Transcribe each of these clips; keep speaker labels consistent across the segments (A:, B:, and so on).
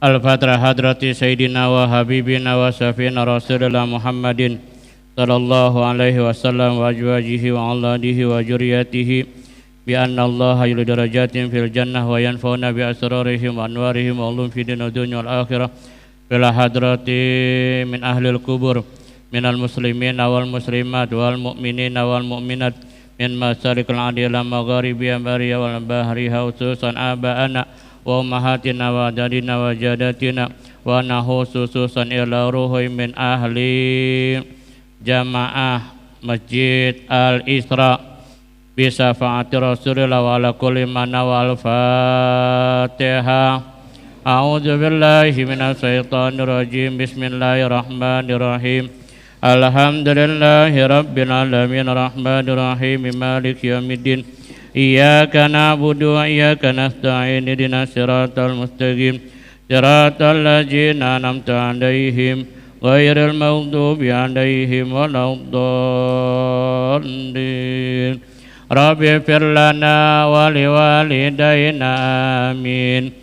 A: Al-Fatihah hadrati Sayyidina wa Habibina wa Safina Rasulullah Muhammadin sallallahu alaihi wasallam wa ajwajihi wa aladihi wa juriyatihi bi anna Allah yuli darajatin fil jannah wa yanfa'una bi asrarihim wa anwarihim wa ulum fi din dunya wal akhirah bila hadrati min ahlil kubur minal muslimin wal muslimat wal mu'minin wal mu'minat min masarikil adila magharibi ambariya wal bahri khususan aba'ana wa ummahatina wa adadina wa jadatina wa nahu sususan ila ruhi min ahli jamaah Masjid Al-Isra bisafa'ati Rasulillah wa ala kulli man wal Fatihah. A'udzu billahi minas syaitonir rajim. Bismillahirrahmanirrahim. Alhamdulillahi rabbil alamin arrahmanir rahim maliki yaumiddin. Iyyaka na'budu wa iyyaka nasta'in ihdinas siratal mustaqim siratal ladzina an'amta 'alaihim ghairil maghdubi 'alaihim waladdallin. Rabbi ighfir lana wa liwalidayna amin.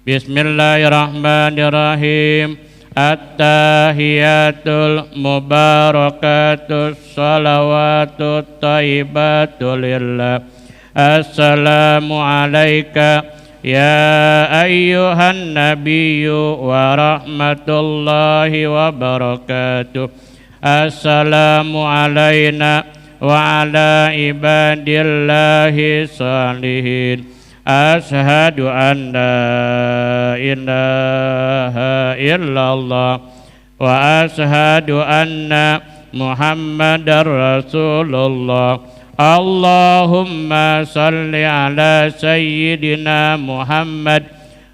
A: Bismillahirrahmanirrahim. At-tahiyatul mubarakatus salawatut thayyibatul lillah. Assalamu alayka ya ayyuhan nabiyyu wa rahmatullahi wa barakatuh. Assalamu alayna wa ala ibadillahi salihin. Ashhadu an la ilaha illallah wa ashhadu anna Muhammadar Rasulullah. Allahumma salli ala sayyidina Muhammad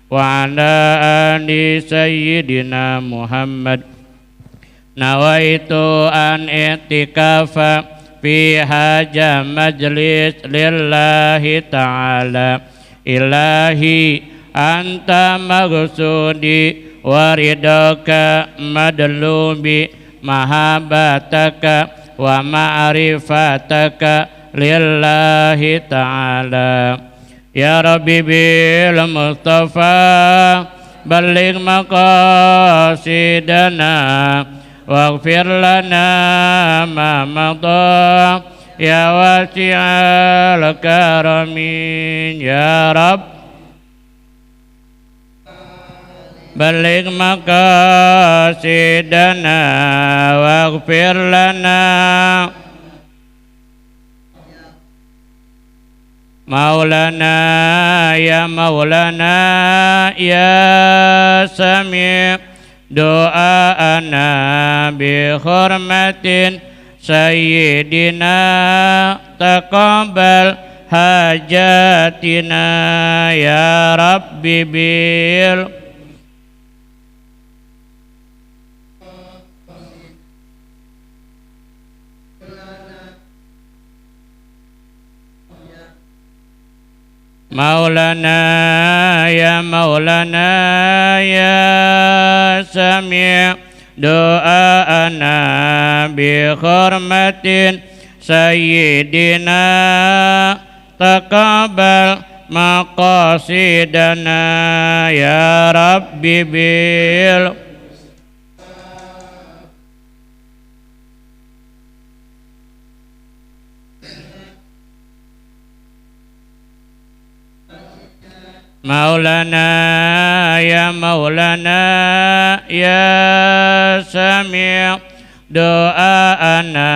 A: wa ala ali sayyidina Muhammad. Nawaitu an i'tikafa fi haja majlis lillahi ta'ala. Ilahi anta maghsudi waridaka madlubi mahabbataka wa ma'rifataka lillahi ta'ala. Ya Rabbi bil Mustafa balligh maqasidana waghfir lana ma madha ya wasi'al karamin. Ya Rabb balligh maqasidana waghfir lana Maulana ya Maulana ya Sami' doa'ana bi hurmatin sayyidina taqabbal hajatina ya Rabbi bil Maulana ya Maulana ya Sami' doa'ana bi hurmatin sayyidina taqabbal maqasidana ya Rabbi bil Maulana ya Maulana ya Sami' doa'ana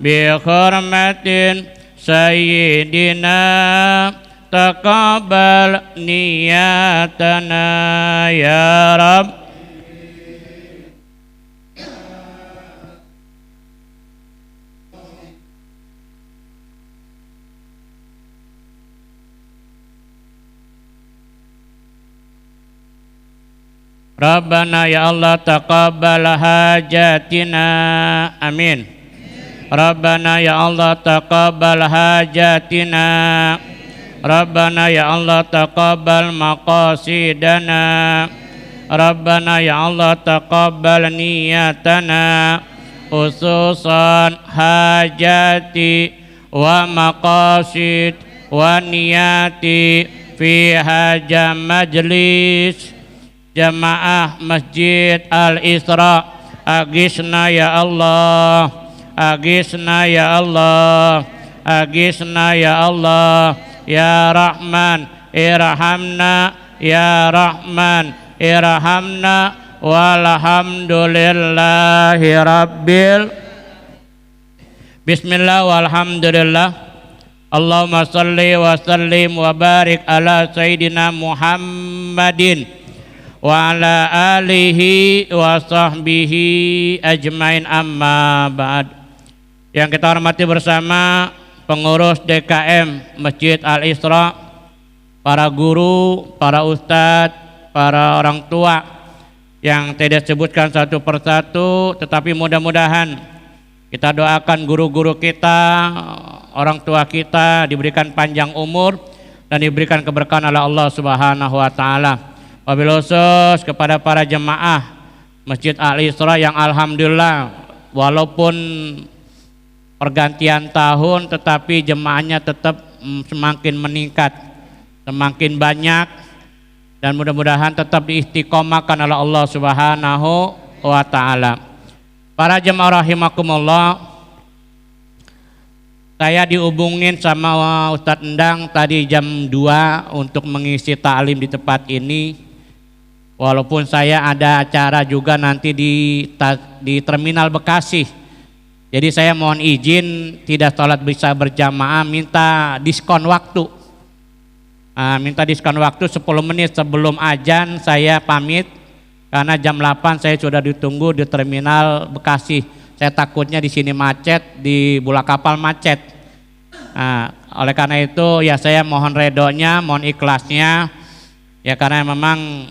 A: bi hurmatin sayyidina taqabbal niyatana ya Rabb. Rabbana ya Allah taqabbal hajatina amin. Rabbana ya Allah taqabbal hajatina. Rabbana ya Allah taqabbal maqasidana. Rabbana ya Allah taqabbal niyatana. Khususan hajati wa maqasid wa niyati fi haja majlis jamaah Masjid Al-Isra, agisna ya Allah, agisna ya Allah, agisna ya Allah, ya Rahman irhamna, ya Rahman irhamna, walhamdulillahi rabbil. Bismillah walhamdulillah. Allahumma salli wa sallim wa barik ala Sayyidina Muhammadin wa ala alihi wa sahbihi ajmain, amma ba'd. Yang kita hormati bersama pengurus DKM Masjid Al-Isra, para guru, para ustadz, para orang tua yang tidak disebutkan satu persatu, tetapi mudah-mudahan kita doakan guru-guru kita, orang tua kita diberikan panjang umur dan diberikan keberkahan oleh Allah Subhanahu wa taala. Wabil khusus kepada para jemaah Masjid Al-Isra yang alhamdulillah walaupun pergantian tahun tetapi jemaahnya tetap semakin meningkat, semakin banyak, dan mudah-mudahan tetap diistiqomahkan oleh Allah Subhanahu wa taala. Para jemaah rahimakumullah, saya dihubungin sama Ustadz Endang tadi jam 2 untuk mengisi ta'lim di tempat ini. Walaupun saya ada acara juga nanti di Terminal Bekasi. Jadi saya mohon izin tidak sholat bisa berjamaah, minta diskon waktu. Minta diskon waktu 10 menit sebelum azan saya pamit. Karena jam 8 saya sudah ditunggu di Terminal Bekasi. Saya takutnya di sini macet, di Bulak Kapal macet. Oleh karena itu ya saya mohon redonya, mohon ikhlasnya. Ya karena memang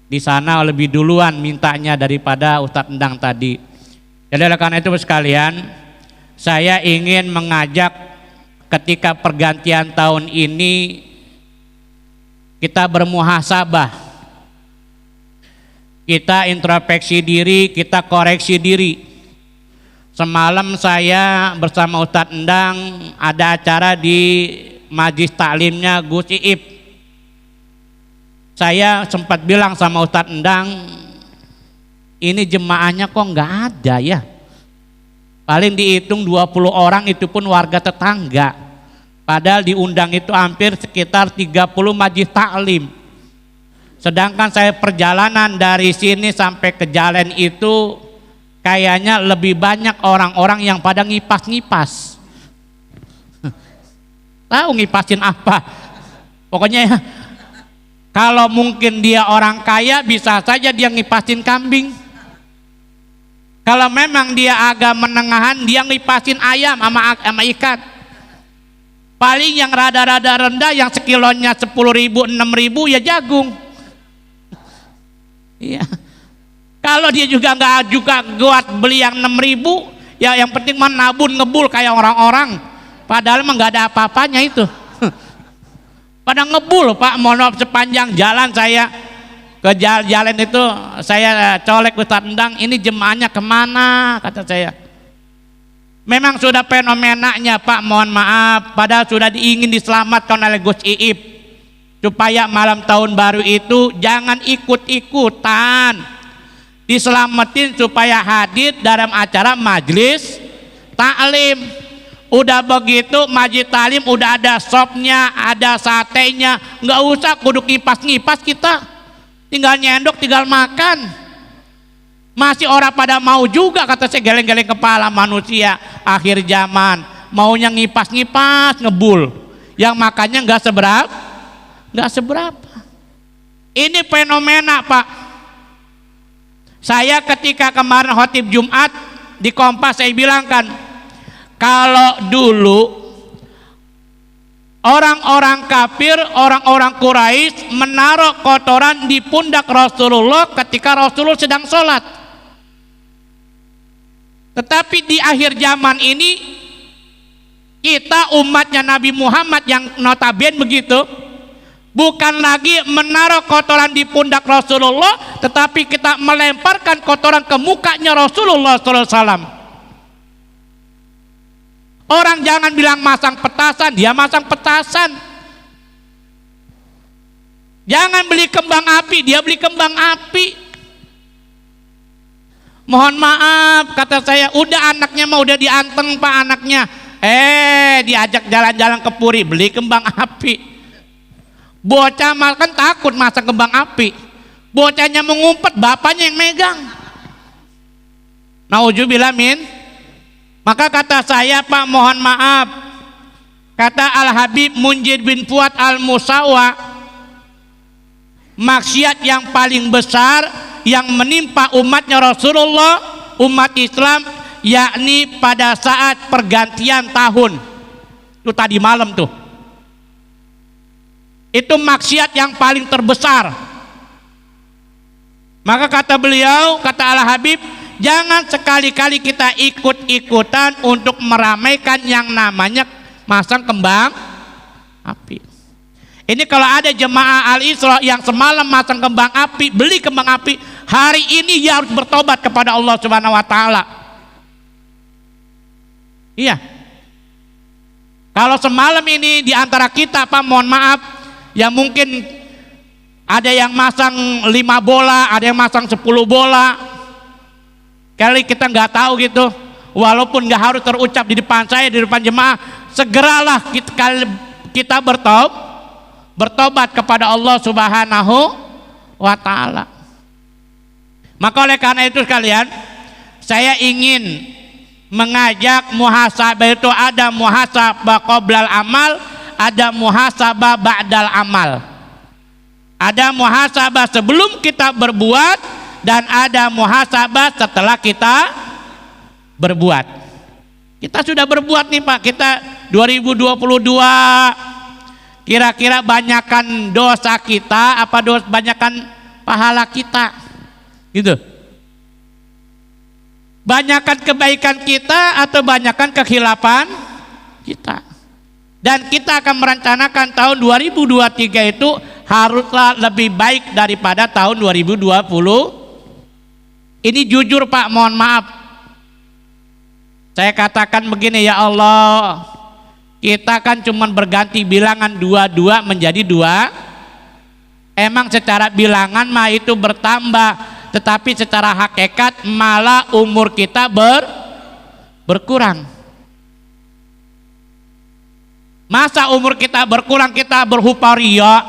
A: di sana lebih duluan mintanya daripada Ustadz Endang tadi. Jadi oleh karena itu sekalian, saya ingin mengajak ketika pergantian tahun ini kita bermuhasabah. Kita introspeksi diri, kita koreksi diri. Semalam saya bersama Ustadz Endang ada acara di majlis taklimnya Gus Iip. Saya sempat bilang sama Ustadz Endang, ini jemaahnya kok nggak ada ya. Paling dihitung 20 orang, itu pun warga tetangga. Padahal diundang itu hampir sekitar 30 majlis taklim. Sedangkan saya perjalanan dari sini sampai ke jalan itu kayaknya lebih banyak orang-orang yang pada ngipas-ngipas. Tahu ngipasin apa? Pokoknya kalau mungkin dia orang kaya bisa saja dia ngipasin kambing. Kalau memang dia agak menengahan dia ngipasin ayam sama ikan. Paling yang rada-rada rendah yang sekilonya 10.000 6.000 ya jagung. Iya. Kalau dia juga nggak juga kuat beli yang 6.000, ya yang penting menabun ngebul kayak orang-orang. Padahal emang nggak ada apa-apanya itu. Pada ngebul Pak, mohon maaf sepanjang jalan saya ke jalan itu saya colek Ustadz Endang, ini jemaahnya kemana? Kata saya. Memang sudah fenomenanya Pak, mohon maaf. Padahal sudah ingin diselamatkan oleh Gus Iip. Supaya malam tahun baru itu jangan ikut-ikutan, diselamatin supaya hadir dalam acara majlis taklim. Udah begitu majlis taklim udah ada sopnya, ada satenya, nggak usah kudu ngipas-ngipas, kita tinggal nyendok, tinggal makan. Masih orang pada mau juga, kata saya, geleng-geleng kepala manusia akhir zaman maunya ngipas-ngipas ngebul, yang makannya nggak seberapa. Ini fenomena Pak. Saya ketika kemarin khotib Jumat di Kompas saya bilangkan, kalau dulu orang-orang kafir, orang-orang Quraisy menaruh kotoran di pundak Rasulullah ketika Rasulullah sedang sholat. Tetapi di akhir zaman ini kita umatnya Nabi Muhammad yang notabene begitu, bukan lagi menaruh kotoran di pundak Rasulullah, tetapi kita melemparkan kotoran ke mukanya Rasulullah SAW. Orang jangan bilang masang petasan, dia masang petasan.
B: Jangan beli kembang api, dia beli kembang api. Mohon maaf, kata saya, udah anaknya mah udah dianteng Pak anaknya. Diajak jalan-jalan ke Puri, beli kembang api. Bocah mal kan takut masa kembang api. Bocahnya mengumpet, bapaknya yang megang. Nauzubillah min. Maka kata saya Pak, mohon maaf. Kata Al-Habib Munjid bin Fuad Al-Musawa, maksiat yang paling besar yang menimpa umatnya Rasulullah, umat Islam, yakni pada saat pergantian tahun. Itu tadi malam tuh. Itu maksiat yang paling terbesar. Maka kata beliau, kata Al-Habib, jangan sekali-kali kita ikut-ikutan untuk meramaikan yang namanya masang kembang api. Ini kalau ada jemaah Al-Isra yang semalam masang kembang api, beli kembang api, hari ini dia harus bertobat kepada Allah Subhanahu wa taala. Iya. Kalau semalam ini di antara kita Pak, mohon maaf, ya mungkin ada yang masang 5 bola, ada yang masang 10 bola. Kali kita nggak tahu gitu. Walaupun nggak harus terucap di depan saya, di depan jemaah, segeralah kita bertobat kepada Allah Subhanahu wa taala. Maka oleh karena itu sekalian, saya ingin mengajak muhasabah itu ada muhasabah qoblal amal, ada muhasabah ba'dal amal. Ada muhasabah sebelum kita berbuat dan ada muhasabah setelah kita berbuat. Kita sudah berbuat nih Pak, kita 2022 kira-kira banyakan dosa kita apa banyakan pahala kita gitu, banyakan kebaikan kita atau banyakan kekhilafan kita. Dan kita akan merencanakan tahun 2023 itu haruslah lebih baik daripada tahun 2020. Ini jujur Pak, mohon maaf, saya katakan begini, ya Allah, kita kan cuma berganti bilangan 22 menjadi 2. Emang secara bilangan mah itu bertambah, tetapi secara hakikat malah umur kita berkurang. Masa umur kita berkurang kita berhuparia,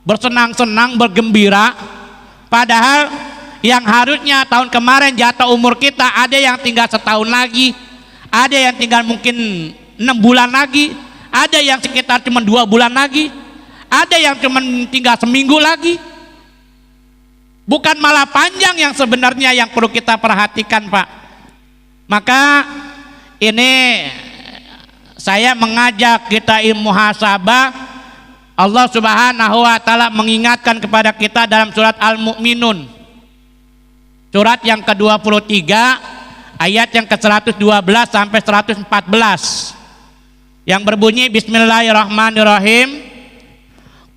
B: bersenang-senang, bergembira, padahal yang harusnya tahun kemarin jatah umur kita ada yang tinggal setahun lagi, ada yang tinggal mungkin 6 bulan lagi, ada yang sekitar cuma 2 bulan lagi, ada yang cuma tinggal seminggu lagi. Bukan malah panjang yang sebenarnya yang perlu kita perhatikan Pak. Maka ini saya mengajak kita ilmu muhasabah. Allah Subhanahu wa taala mengingatkan kepada kita dalam surat Al-Mu'minun, surat yang ke-23 ayat yang ke-112 sampai 114 yang berbunyi Bismillahirrahmanirrahim.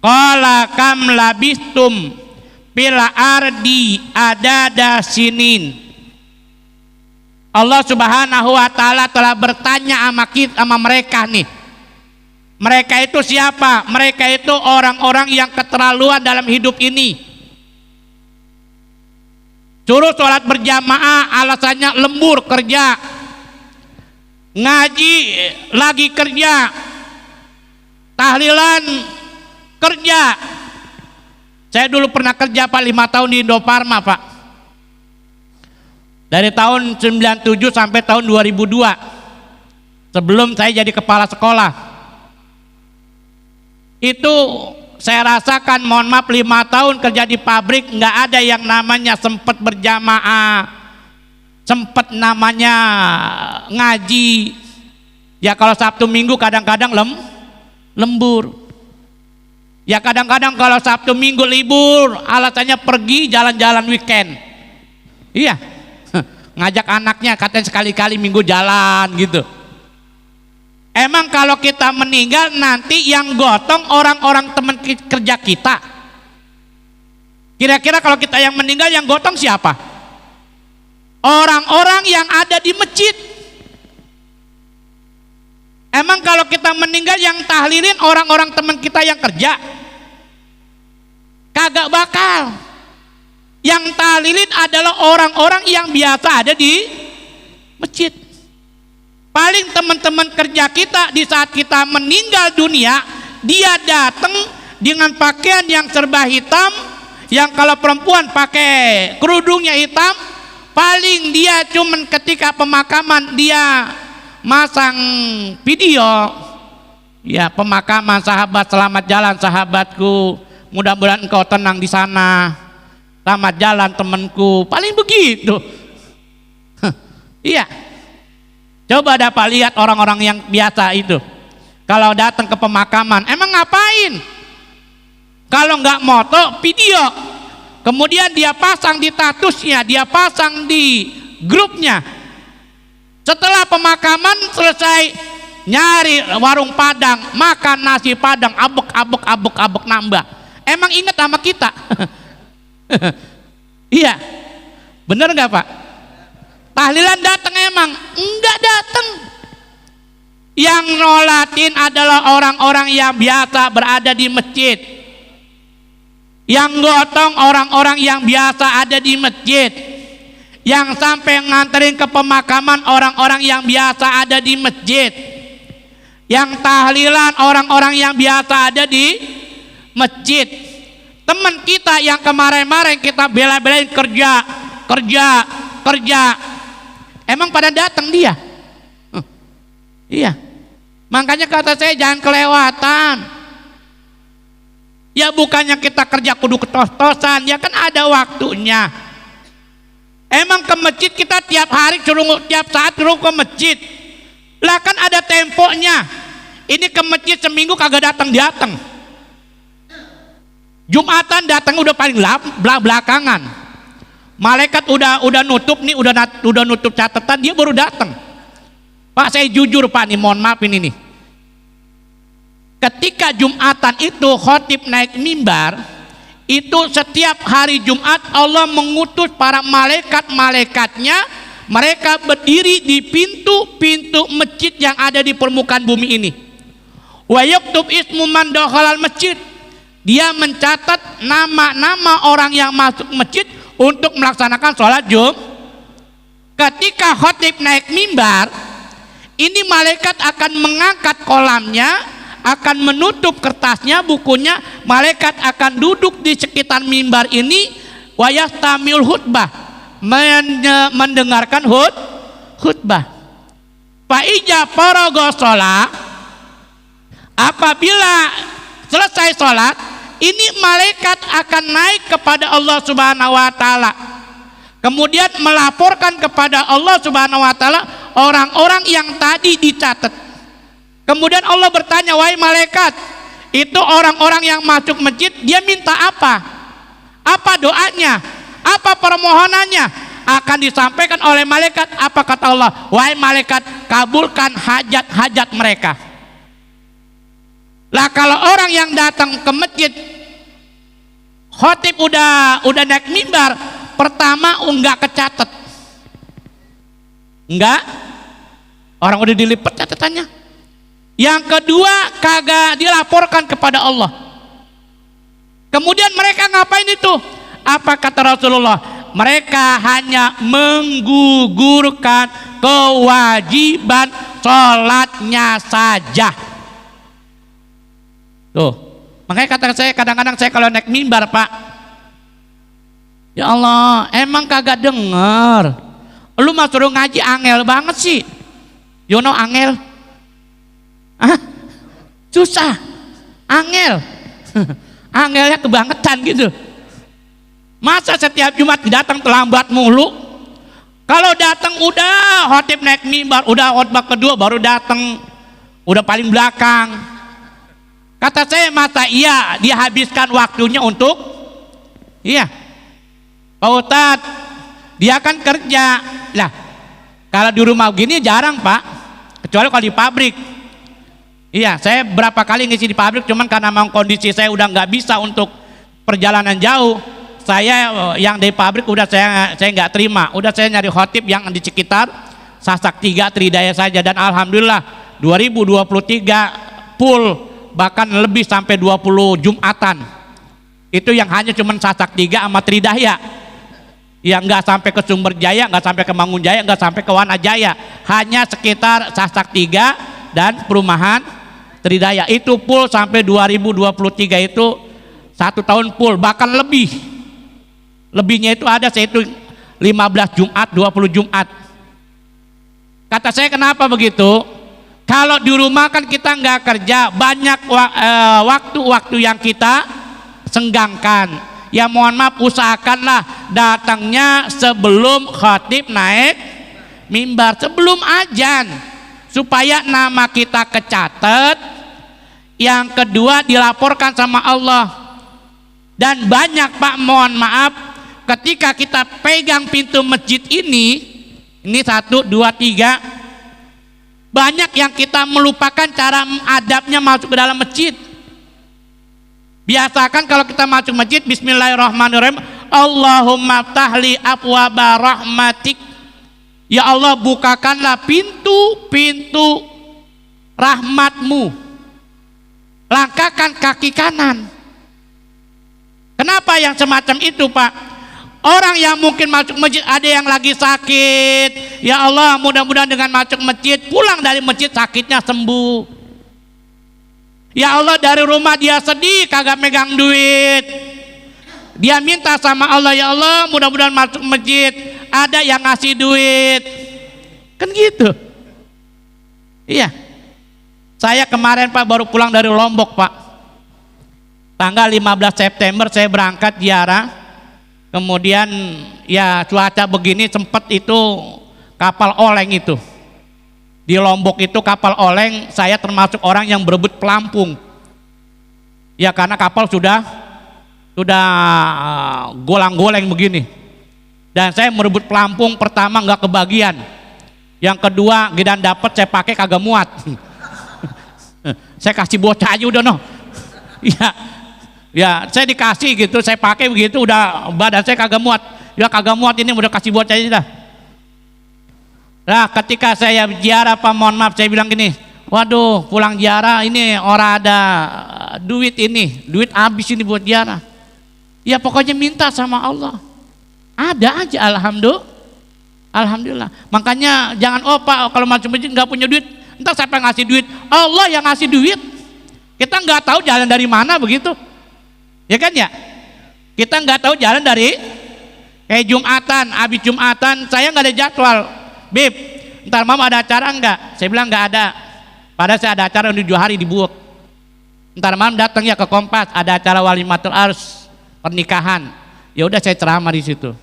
B: Qala kam labistum fil ardi adada sinin. Allah Subhanahu wa taala telah bertanya sama mereka nih. Mereka itu siapa? Mereka itu orang-orang yang keterlaluan dalam hidup ini. Suruh sholat berjamaah alasannya lembur kerja, ngaji lagi kerja, tahlilan kerja. Saya dulu pernah kerja Pak 5 tahun di Indofarma Pak, dari tahun 97 sampai tahun 2002 sebelum saya jadi kepala sekolah. Itu saya rasakan, mohon maaf, 5 tahun kerja di pabrik nggak ada yang namanya sempat berjamaah, sempat namanya ngaji. Ya kalau Sabtu Minggu kadang-kadang lembur. Ya kadang-kadang kalau Sabtu Minggu libur alasannya pergi jalan-jalan weekend. Iya, ngajak anaknya katanya sekali-kali minggu jalan gitu. Emang kalau kita meninggal nanti yang gotong orang-orang teman kerja kita. Kira-kira kalau kita yang meninggal yang gotong siapa? Orang-orang yang ada di masjid. Emang kalau kita meninggal yang tahlilin orang-orang teman kita yang kerja. Kagak bakal. Yang tahlilin adalah orang-orang yang biasa ada di masjid. Paling teman-teman kerja kita di saat kita meninggal dunia, dia datang dengan pakaian yang serba hitam, yang kalau perempuan pakai kerudungnya hitam. Paling dia cuman ketika pemakaman dia masang video, ya pemakaman sahabat, selamat jalan sahabatku, mudah-mudahan engkau tenang di sana, selamat jalan temanku, paling begitu. Iya, coba dapat lihat orang-orang yang biasa itu kalau datang ke pemakaman emang ngapain? Kalau nggak moto, video, kemudian dia pasang di statusnya, dia pasang di grupnya. Setelah pemakaman selesai, nyari warung Padang, makan nasi Padang, abek nambah. Emang ingat sama kita? Iya, bener nggak Pak? Tahlilan datang emang? Enggak datang. Yang nolatin adalah orang-orang yang biasa berada di masjid. Yang gotong orang-orang yang biasa ada di masjid. Yang sampai nganterin ke pemakaman orang-orang yang biasa ada di masjid. Yang tahlilan orang-orang yang biasa ada di masjid. Teman kita yang kemarin-kemarin kita bela-belain kerja, emang pada datang dia? Iya, makanya kata saya jangan kelewatan. Ya bukannya kita kerja kudu ketos-tosan, ya kan ada waktunya. Emang ke masjid kita tiap hari tiap saat suruh ke masjid. Lah kan ada temponya. Ini ke masjid seminggu kagak datang. Jumatan datang udah paling belakangan. Malaikat udah nutup nih, udah nutup catatan, dia baru datang. Pak, saya jujur Pak nih, mohon maaf ini. Ketika Jumatan itu khotib naik mimbar, itu setiap hari Jumat Allah mengutus para malaikat-malaikatnya, mereka berdiri di pintu-pintu masjid yang ada di permukaan bumi ini. Wa yaktub ismu man dakhalal masjid. Dia mencatat nama-nama orang yang masuk masjid untuk melaksanakan sholat Jumat. Ketika khotib naik mimbar, ini malaikat akan mengangkat kolamnya, akan menutup kertasnya, bukunya. Malaikat akan duduk di sekitar mimbar ini, wayastamil khutbah, mendengarkan khutbah. Fa'ija faraga sholat, apabila selesai sholat, ini malaikat akan naik kepada Allah Subhanahu wa Ta'ala, kemudian melaporkan kepada Allah Subhanahu wa Ta'ala orang-orang yang tadi dicatat. Kemudian Allah bertanya, wahai malaikat, itu orang-orang yang masuk masjid, dia minta apa? Apa doanya? Apa permohonannya? Akan disampaikan oleh malaikat. Apa kata Allah? Wahai malaikat, kabulkan hajat-hajat mereka. Lah kalau orang yang datang ke masjid, khotib udah naik mimbar, pertama enggak kecatat. Enggak? Orang udah dilipat catatannya. Yang kedua, kagak dilaporkan kepada Allah. Kemudian mereka ngapain itu? Apa kata Rasulullah? Mereka hanya menggugurkan kewajiban sholatnya saja. Tuh, makanya kata saya, kadang-kadang saya kalau naik mimbar Pak, ya Allah, emang kagak denger. Lu mah suruh ngaji angel banget sih. You know angel? Susah, angel. Angelnya kebangetan gitu. Masa setiap Jumat datang terlambat mulu? Kalau datang udah khotib naik mimbar, udah khotbah kedua baru datang, udah paling belakang. Kata saya, masa iya dia habiskan waktunya untuk iya Pak Ustadz, dia kan kerja lah. Kalau di rumah begini jarang Pak, kecuali kalau di pabrik. Iya, saya berapa kali ngisi di pabrik, cuman karena memang kondisi saya udah nggak bisa untuk perjalanan jauh, saya yang dari pabrik udah saya nggak terima, udah saya nyari khotib yang di sekitar Sasak 3 Tridaya saja. Dan alhamdulillah 2023 full, bahkan lebih sampai 20 Jumatan. Itu yang hanya cuman Sasak 3 sama Tridaya. Yang nggak sampai ke Sumber Jaya, nggak sampai ke Mangunjaya, nggak sampai ke Wanajaya. Hanya sekitar Sasak 3 dan perumahan Tridaya. Itu full sampai 2023 itu 1 tahun full, bahkan lebih. Lebihnya itu ada, saya itu 15 Jumat, 20 Jumat. Kata saya kenapa begitu? Kalau di rumah kan kita nggak kerja, banyak waktu-waktu yang kita senggangkan. Ya mohon maaf, usahakanlah datangnya sebelum khatib naik mimbar, sebelum azan, supaya nama kita kecatat. Yang kedua, dilaporkan sama Allah. Dan banyak Pak, mohon maaf, ketika kita pegang pintu masjid ini 1, 2, 3, banyak yang kita melupakan cara adabnya masuk ke dalam masjid. Biasakan kalau kita masuk masjid, bismillahirrahmanirrahim, Allahumma ftahli abwaba rahmatik. Ya Allah, bukakanlah pintu-pintu rahmatmu. Langkahkan kaki kanan. Kenapa yang semacam itu Pak? Orang yang mungkin masuk masjid, ada yang lagi sakit, ya Allah mudah-mudahan dengan masuk masjid, pulang dari masjid sakitnya sembuh. Ya Allah, dari rumah dia sedih, kagak megang duit, dia minta sama Allah, ya Allah mudah-mudahan masuk masjid ada yang ngasih duit. Kan gitu. Iya. Saya kemarin Pak baru pulang dari Lombok Pak. Tanggal 15 September saya berangkat ziarah. Kemudian ya cuaca begini, sempat itu kapal oleng itu. Di Lombok itu kapal oleng, saya termasuk orang yang berebut pelampung. Ya karena kapal sudah golang-goleng begini. Dan saya merebut pelampung, pertama nggak kebagian. Yang kedua, gidan dapat saya pakai kagak muat. Saya kasih bocah aja udah noh. Ya saya dikasih gitu, saya pakai begitu udah badan saya kagak muat. Ya kagak muat ini udah kasih bocah aja dah. Nah ketika saya ziarah Pak, mohon maaf saya bilang gini, waduh pulang ziarah ini orang ada duit ini, duit habis ini buat ziarah. Ya pokoknya minta sama Allah. Ada aja, alhamdulillah. Makanya jangan Pak kalau masuk masjid nggak punya duit, entah siapa yang ngasih duit, Allah yang ngasih duit. Kita nggak tahu jalan dari mana begitu. Ya kan ya, kita nggak tahu jalan dari Jumatan, habis Jumatan saya nggak ada jadwal, Bib, ntar malam ada acara nggak? Saya bilang nggak ada, padahal saya ada acara di 2 hari di Buuk. Ntar malam datang ya ke Kompas, ada acara walimatul ars, pernikahan. Ya udah saya ceramah di situ.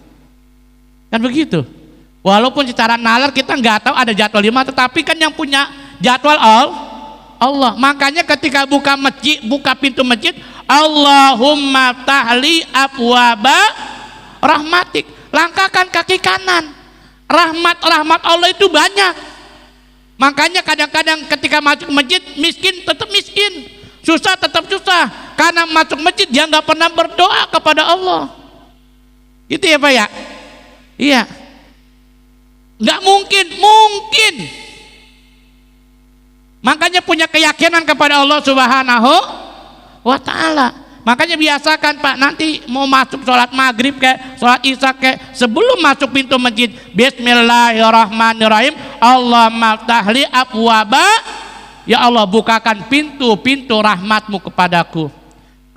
B: Kan begitu. Walaupun secara nalar kita nggak tahu ada jadwal di mana, tetapi kan yang punya jadwal Allah. Makanya ketika buka masjid, buka pintu masjid, Allahumma ftahli abwaba rahmatik. Langkahkan kaki kanan. Rahmat Allah itu banyak. Makanya kadang-kadang ketika masuk masjid, miskin tetap miskin, susah tetap susah. Karena masuk masjid dia nggak pernah berdoa kepada Allah. Gitu ya Pak ya? Iya. Nggak mungkin. Makanya punya keyakinan kepada Allah Subhanahu wa ta'ala. Makanya biasakan Pak, nanti mau masuk sholat maghrib kayak sholat isya kayak, sebelum masuk pintu masjid, bismillahirrahmanirrahim, Allahumma ftahli abwaba, ya Allah bukakan pintu-pintu rahmatmu kepadaku.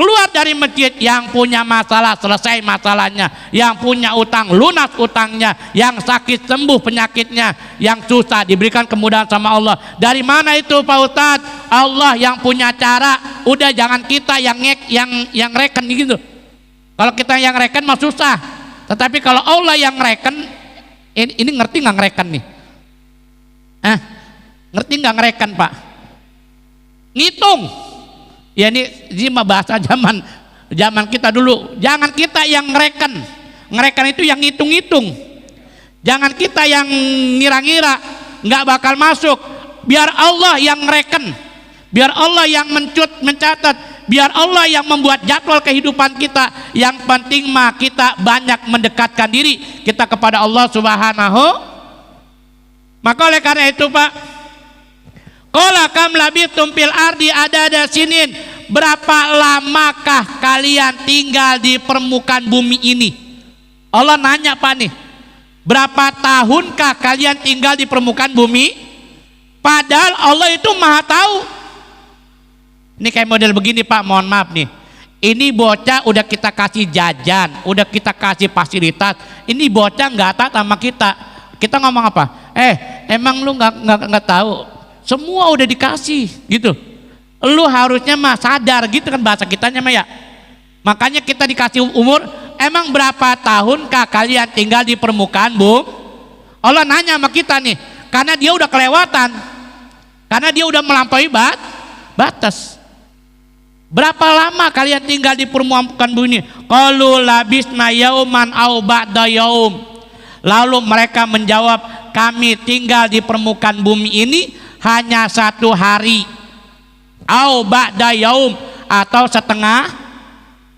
B: Keluar dari masjid, yang punya masalah selesai masalahnya, yang punya utang lunas utangnya, yang sakit sembuh penyakitnya, yang susah diberikan kemudahan sama Allah. Dari mana itu Pak Ustadz? Allah yang punya cara. Udah jangan kita yang reken gitu. Kalau kita yang reken mah susah. Tetapi kalau Allah yang reken, ini ngerti nggak ngereken nih? Ngerti nggak ngereken Pak? Ngitung. Ya ini mah bahasa zaman kita dulu. Jangan kita yang ngereken itu yang ngitung-ngitung. Jangan kita yang ngira-ngira nggak bakal masuk. Biar Allah yang ngereken, biar Allah yang mencatat, biar Allah yang membuat jadwal kehidupan kita. Yang penting mah kita banyak mendekatkan diri kita kepada Allah Subhanahu. Maka oleh karena itu Pak, qala kam labithum fil ardi adada sinin, berapa lamakah kalian tinggal di permukaan bumi ini? Allah nanya Pak nih, berapa tahunkah kalian tinggal di permukaan bumi? Padahal Allah itu maha tahu. Ini kayak model begini Pak, mohon maaf nih. Ini bocah udah kita kasih jajan, udah kita kasih fasilitas. Ini bocah nggak taat sama kita. Kita ngomong apa? Emang lu nggak tahu? Semua udah dikasih, gitu. Lu harusnya mah sadar, gitu kan bahasa kitanya mah ya. Makanya kita dikasih umur. Emang berapa tahunkah kalian tinggal di permukaan bumi? Allah nanya sama kita nih, karena dia udah kelewatan, karena dia udah melampaui batas. Berapa lama kalian tinggal di permukaan bumi ini? Qalu labisna yauman au ba'da yaum. Lalu mereka menjawab, kami tinggal di permukaan bumi ini hanya 1 hari. Au ba'da yaum, atau setengah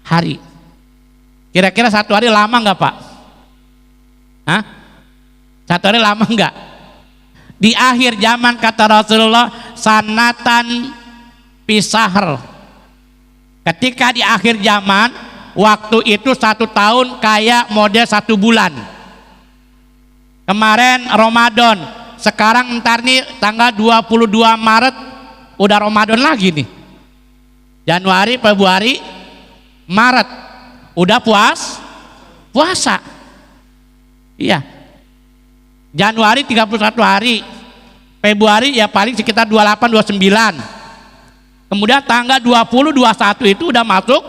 B: hari. Kira-kira 1 hari lama nggak Pak? Hah? 1 hari lama nggak? Di akhir zaman kata Rasulullah, sanatan pisahr. Ketika di akhir zaman, waktu itu 1 tahun kayak model 1 bulan. Kemarin Ramadan, sekarang ntar nih tanggal 22 Maret udah Ramadan lagi nih. Januari, Februari, Maret udah puasa. Iya. Januari 31 hari. Februari ya paling sekitar 28 29. Kemudian tanggal 20 21 itu udah masuk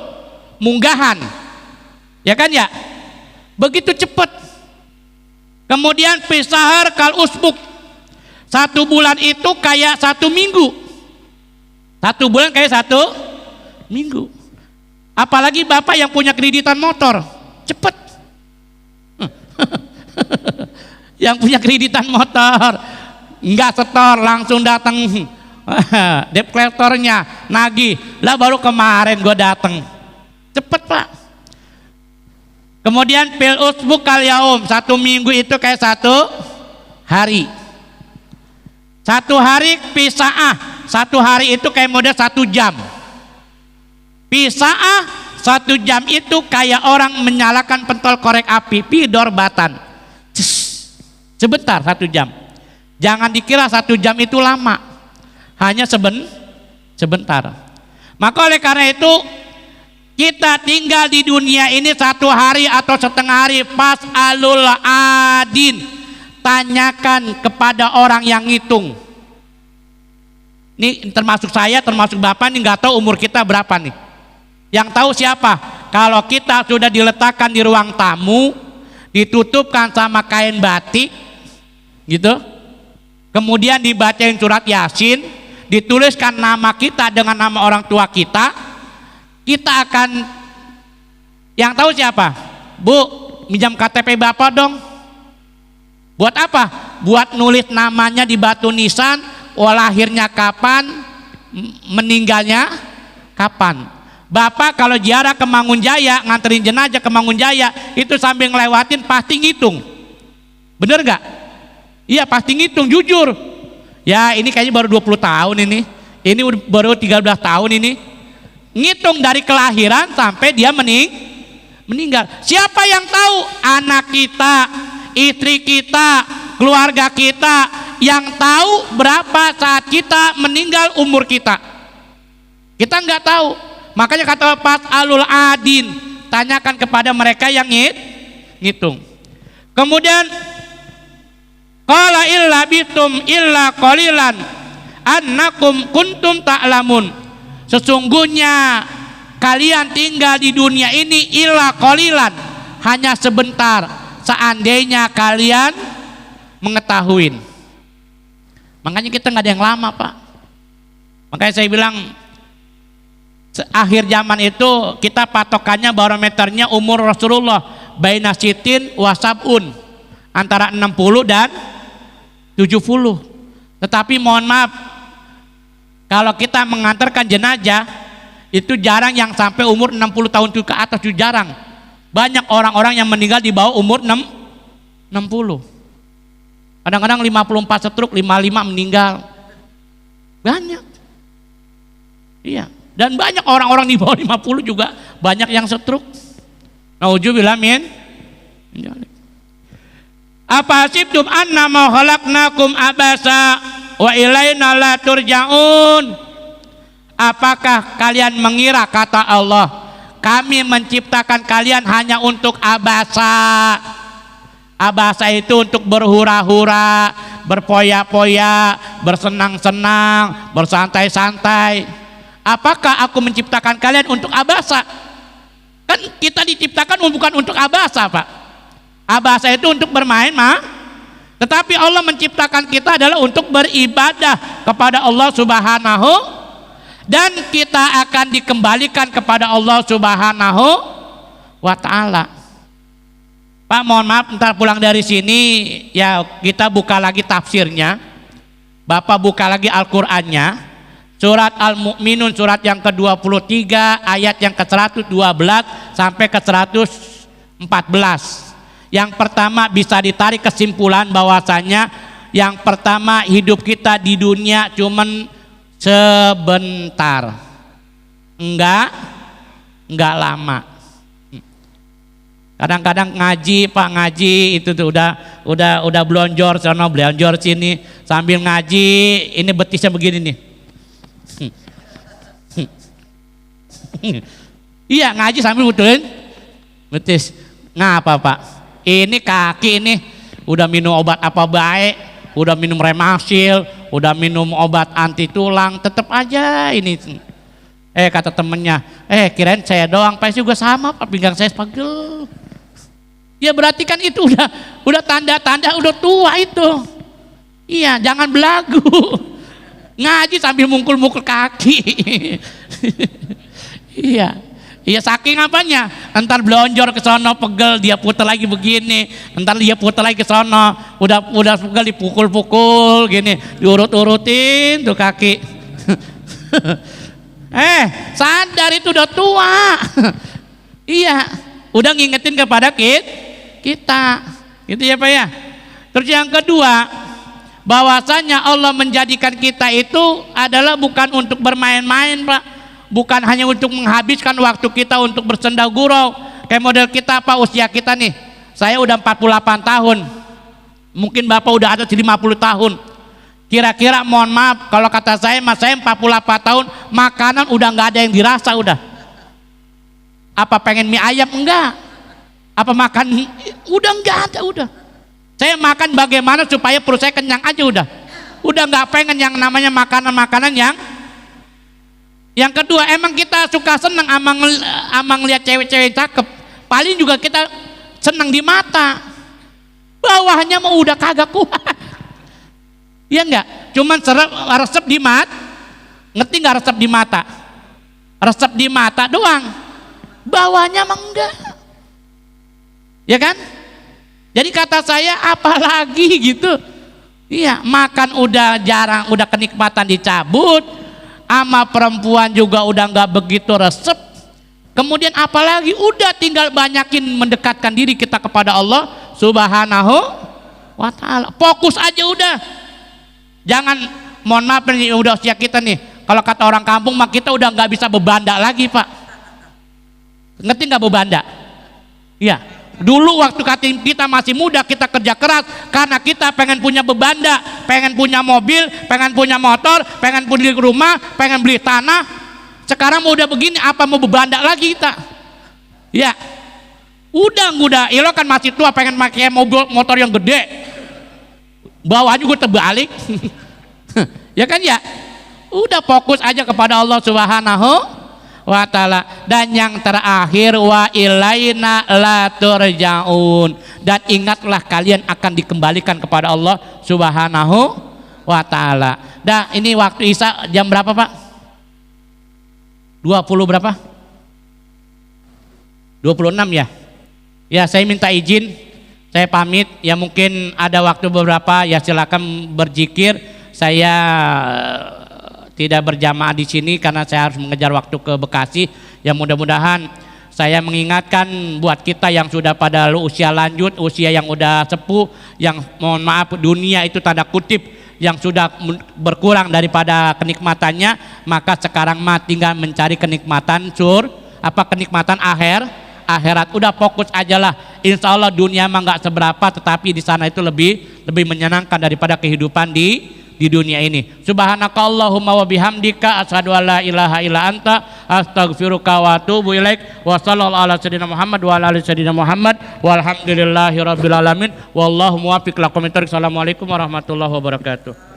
B: munggahan. Ya kan ya? Begitu cepat. Kemudian pisahar kal usbuk. 1 bulan itu kayak 1 minggu. 1 bulan kayak 1 minggu. Apalagi Bapak yang punya kreditan motor, cepet. Yang punya kreditan motor nggak setor, langsung datang debt collectornya nagih lah, baru kemarin gue datang, cepet Pak. Kemudian fil usbuk kal yaum, 1 minggu itu kayak 1 hari. 1 hari pisaah, 1 hari itu kayak model 1 jam. Pisaah 1 jam itu kayak orang menyalakan pentol korek api, pidor batan. Sebentar 1 jam. Jangan dikira 1 jam itu lama, hanya sebentar. Maka oleh karena itu kita tinggal di dunia ini 1 hari atau setengah hari. Fas'alul adin, tanyakan kepada orang yang ngitung. Ini termasuk saya, termasuk Bapak nih, nggak tahu umur kita berapa nih. Yang tahu siapa? Kalau kita sudah diletakkan di ruang tamu, ditutupkan sama kain batik, gitu. Kemudian dibacain surat Yasin, dituliskan nama kita dengan nama orang tua kita. Kita akan, yang tahu siapa? Bu, minjam KTP Bapak dong. Buat apa? Buat nulis namanya di batu nisan, lahirnya kapan, meninggalnya kapan. Bapak kalau ziarah ke Mangunjaya, nganterin jenazah ke Mangunjaya, itu sambil ngelewatin pasti ngitung. Bener gak? Iya pasti ngitung, jujur. Ya ini kayaknya baru 20 tahun ini baru 13 tahun ini. Ngitung dari kelahiran sampai dia meninggal. Siapa yang tahu? Anak kita, istri kita, keluarga kita, yang tahu berapa saat kita meninggal umur kita. Kita nggak tahu. Makanya kata fas'alul adin, tanyakan kepada mereka yang ngitung. Kemudian qala illa bitum illa qalilan annakum kuntum ta'lamun. Sesungguhnya kalian tinggal di dunia ini illa qalilan, hanya sebentar, seandainya kalian mengetahui. Makanya kita nggak ada yang lama Pak. Makanya saya bilang akhir zaman itu kita patokannya barometernya umur Rasulullah baina sitin wasabun, antara 60 dan 70. Tetapi mohon maaf, kalau kita mengantarkan jenazah itu jarang yang sampai umur 60 tahun ke atas, itu jarang. Banyak orang-orang yang meninggal di bawah umur 60. Kadang-kadang 54 stroke, 55 meninggal. Banyak. Iya. Dan banyak orang-orang di bawah 50 juga banyak yang stroke. Nauzubillah min. Apa hasibtum annama khalaqnakum abasa wa ilaina la turja'un? Apakah kalian mengira, kata Allah, kami menciptakan kalian hanya untuk abasa? Abasa itu untuk berhura-hura, berpoya-poya, bersenang-senang, bersantai-santai. Apakah aku menciptakan kalian untuk abasa? Kan kita diciptakan bukan untuk abasa, Pak. Abasa itu untuk bermain, tetapi Allah menciptakan kita adalah untuk beribadah kepada Allah Subhanahu, dan kita akan dikembalikan kepada Allah Subhanahu wa ta'ala. Pak, mohon maaf, ntar pulang dari sini ya kita buka lagi tafsirnya. Bapak buka lagi Al-Qur'annya. Surat Al-Mu'minun surat yang ke-23 ayat yang ke-112 sampai ke-114. Yang pertama bisa ditarik kesimpulan bahwasanya yang pertama, hidup kita di dunia cuman sebentar. Enggak lama. Kadang-kadang ngaji, Pak, ngaji itu tuh udah blonjor sono, blonjor sini, sambil ngaji ini betisnya begini nih. Iya, ngaji sambil betulin betis. Ngapa, Pak? Ini kaki ini udah minum obat apa baik, udah minum Remasil, udah minum obat anti tulang, tetap aja ini. Kata temennya, kirain saya doang, Pak juga sama, Pak, pinggang saya pegel. Ya berarti kan itu udah tanda-tanda udah tua itu. Iya, jangan belagu. Ngaji sambil mungkul-mungkul kaki. Iya. Iya, saking apanya, entar blonjor ke sono pegel, dia putar lagi begini, entar dia putar lagi ke sono, udah pegel dipukul-pukul gini, diurut-urutin tuh kaki. Sadar itu udah tua. Iya, udah ngingetin kepada kita gitu ya, Pak ya. Terus yang kedua, bahwasanya Allah menjadikan kita itu adalah bukan untuk bermain-main, Pak. Bukan hanya untuk menghabiskan waktu kita untuk bersenda gurau. Kayak model kita, Pak, usia kita nih. Saya udah 48 tahun. Mungkin Bapak udah ada 50 tahun. Kira-kira mohon maaf, kalau kata saya 48 tahun, makanan udah nggak ada yang dirasa udah. Apa pengen mie ayam? Enggak. Apa makan? Udah nggak ada udah. Saya makan bagaimana supaya perut saya kenyang aja udah. Udah nggak pengen yang namanya makanan-makanan yang kedua, emang kita suka senang ama ngeliat cewek-cewek cakep. Paling juga kita senang di mata. Bawahnya mau udah kagak kuat. Iya enggak? Cuman resep di mata. Ngerti nggak resep di mata? Resep di mata doang. Bawahnya mah enggak. Ya kan? Jadi kata saya apalagi gitu. Iya, makan udah jarang, udah kenikmatan dicabut. Ama perempuan juga udah nggak begitu resep. Kemudian apalagi udah tinggal banyakin mendekatkan diri kita kepada Allah Subhanahu wa ta'ala. Fokus aja udah. Jangan, mohon maaf nih, udah usia kita nih, kalau kata orang kampung mah kita udah nggak bisa bebanda lagi, Pak. Ngerti nggak bebanda? Iya. Dulu waktu kita masih muda, kita kerja keras karena kita pengen punya bebanda, pengen punya mobil, pengen punya motor, pengen beli rumah, pengen beli tanah. Sekarang udah begini, apa mau bebanda lagi kita? Ya, udah. Ilo kan masih tua, pengen pakai mobil motor yang gede, bawahnya gue terbalik. Ya kan ya? Udah fokus aja kepada Allah Subhanahu wa ta'ala. Dan yang terakhir, wa ilaina la turja'un, dan ingatlah kalian akan dikembalikan kepada Allah Subhanahu wa ta'ala. Dan ini waktu Isya jam berapa, Pak? 20 berapa? 26 ya? Ya, saya minta izin, saya pamit. Ya mungkin ada waktu beberapa, ya silakan berzikir. Saya tidak berjamaah di sini karena saya harus mengejar waktu ke Bekasi. Ya mudah-mudahan saya mengingatkan buat kita yang sudah pada usia lanjut, usia yang udah sepuh, yang mohon maaf dunia itu tanda kutip yang sudah berkurang daripada kenikmatannya, maka sekarang mah tinggal mencari kenikmatan kenikmatan akhirat. Udah fokus aja lah. Insya Allah dunia mah nggak seberapa, tetapi di sana itu lebih menyenangkan daripada kehidupan di dunia ini. Subhanakallahumma wa bihamdika asyhadu an la ilaha illa anta astaghfiruka wa atubu ilaik. Wa sallallahu ala sayyidina Muhammad wa ala ali sayyidina Muhammad walhamdulillahi rabbil alamin wallahu muwaffiq lakum. Assalamualaikum warahmatullahi wabarakatuh.